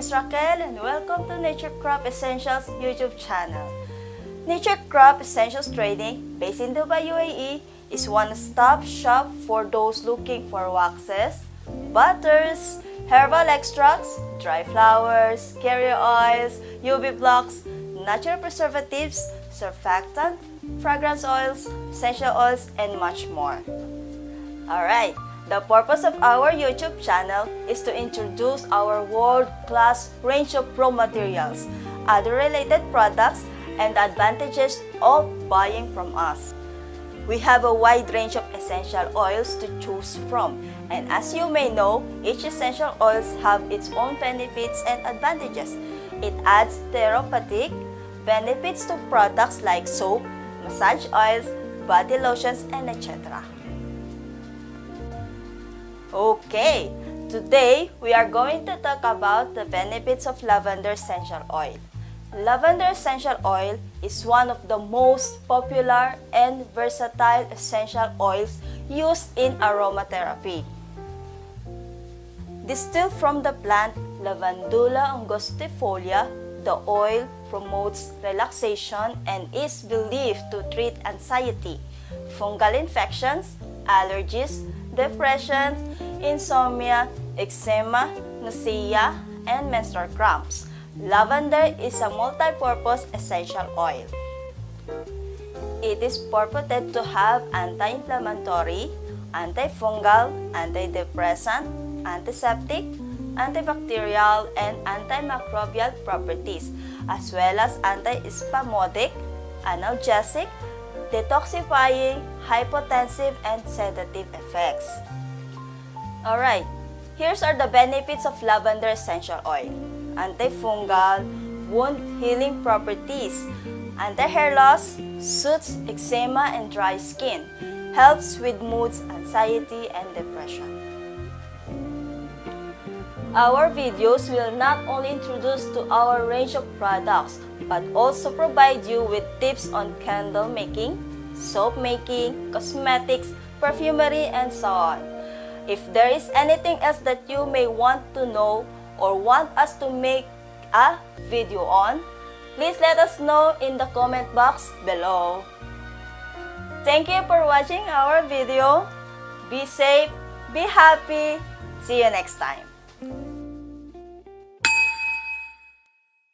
is Raquel and welcome to Nature Crop Essentials YouTube channel. Nature Crop Essentials Trading, based in Dubai, UAE, is one-stop shop for those looking for waxes, butters, herbal extracts, dry flowers, carrier oils, UV blocks, natural preservatives, surfactant, fragrance oils, essential oils, and much more. Alright, the purpose of our YouTube channel is to introduce our world-class range of raw materials, other related products, and the advantages of buying from us. We have a wide range of essential oils to choose from, and as you may know, each essential oils have its own benefits and advantages. It adds therapeutic benefits to products like soap, massage oils, body lotions, and etc. Okay, today we are going to talk about the benefits of lavender essential oil. Lavender essential oil is one of the most popular and versatile essential oils used in aromatherapy. Distilled from the plant Lavandula angustifolia, the oil promotes relaxation and is believed to treat anxiety, fungal infections, allergies, depression, insomnia, eczema, nausea, and menstrual cramps. Lavender is a multi-purpose essential oil. It is purported to have anti-inflammatory, antifungal, antidepressant, antiseptic, antibacterial, and antimicrobial properties, as well as anti-spasmodic, analgesic, detoxifying, hypotensive, and sedative effects. Alright, here's are the benefits of lavender essential oil. Antifungal, wound healing properties, anti-hair loss, soothes eczema and dry skin, helps with moods, anxiety, and depression. Our videos will not only introduce to our range of products, but also provide you with tips on candle making, soap making, cosmetics, perfumery, and so on. If there is anything else that you may want to know or want us to make a video on, please let us know in the comment box below. Thank you for watching our video. Be safe, be happy. See you next time.